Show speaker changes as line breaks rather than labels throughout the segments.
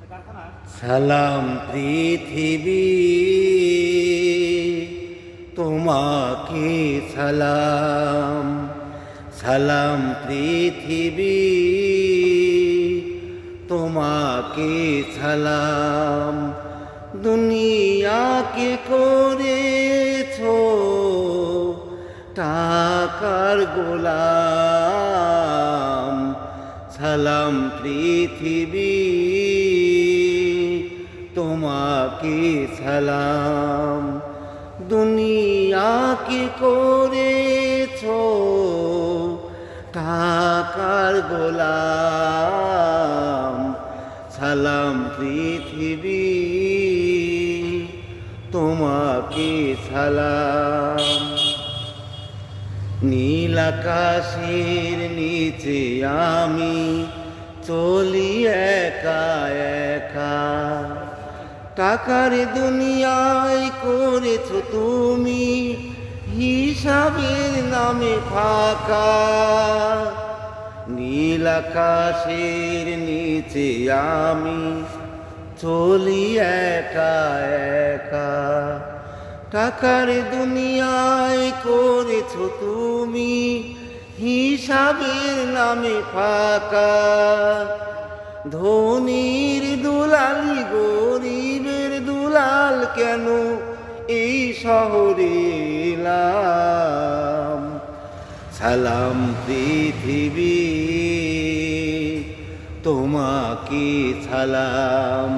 সালাম পৃথিবী তোমাকে সালাম, সালাম পৃথিবী তোমাকে সালাম। দুনিয়াকে করেছো টাকার গোলাম, সালাম পৃথিবী তোমাকে সালাম। দুনিয়াকে করেছো টাকার গোলাম, সালাম পৃথিবী তোমাকে সালাম। নীল আকাশের নিচে আমি চলি একা একা, টাকার দুনিয়ায় করেছো তুমি হিসাবের নামে ফাঁকা। নীল আকাশের নিচে আমি চলি একা একা, টাকার দুনিয়ায় করেছো তুমি হিসাবের নামে ফাঁকা। ধনীর দুলালি গরিবের দুলাল কেন এই শহরে এলাম, সালাম পৃথিবী তোমাকে সালাম।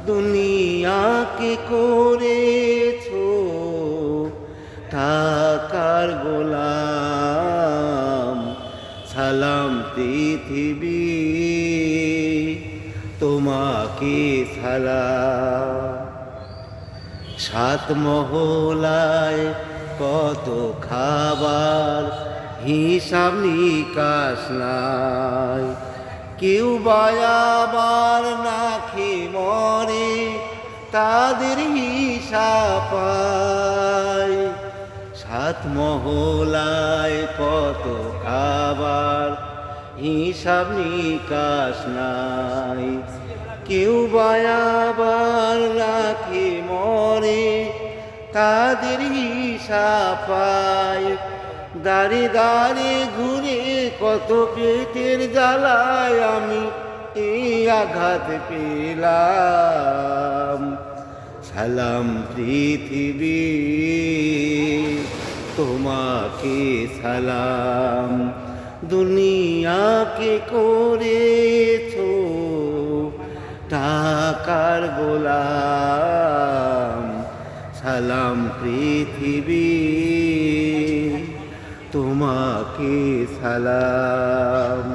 দুনিয়াকে করেছো টাকার গোলাম, সালাম পৃথিবী তোমাকে সালাম। সাত মহলায় কত খাবার হিসাব নিকাশ নাই, কেউ বায়াবার না খেয়ে মরে তাদের হিসাব পায়। সাত মহলায় কত খাবার হিসাব নিকাশ নাই, কেউ বায়াবার না খেয়ে মরে তাদের হিসাব পায়। দাঁড়ে দাঁড়ে ঘুরে কত পেটের জ্বালায় আমি এই আঘাত পেলাম, সালাম পৃথিবী তোমাকে সালাম। দুনিয়াকে করেছো টাকার গোলাম, সালাম পৃথিবী তোমাকে সালাম।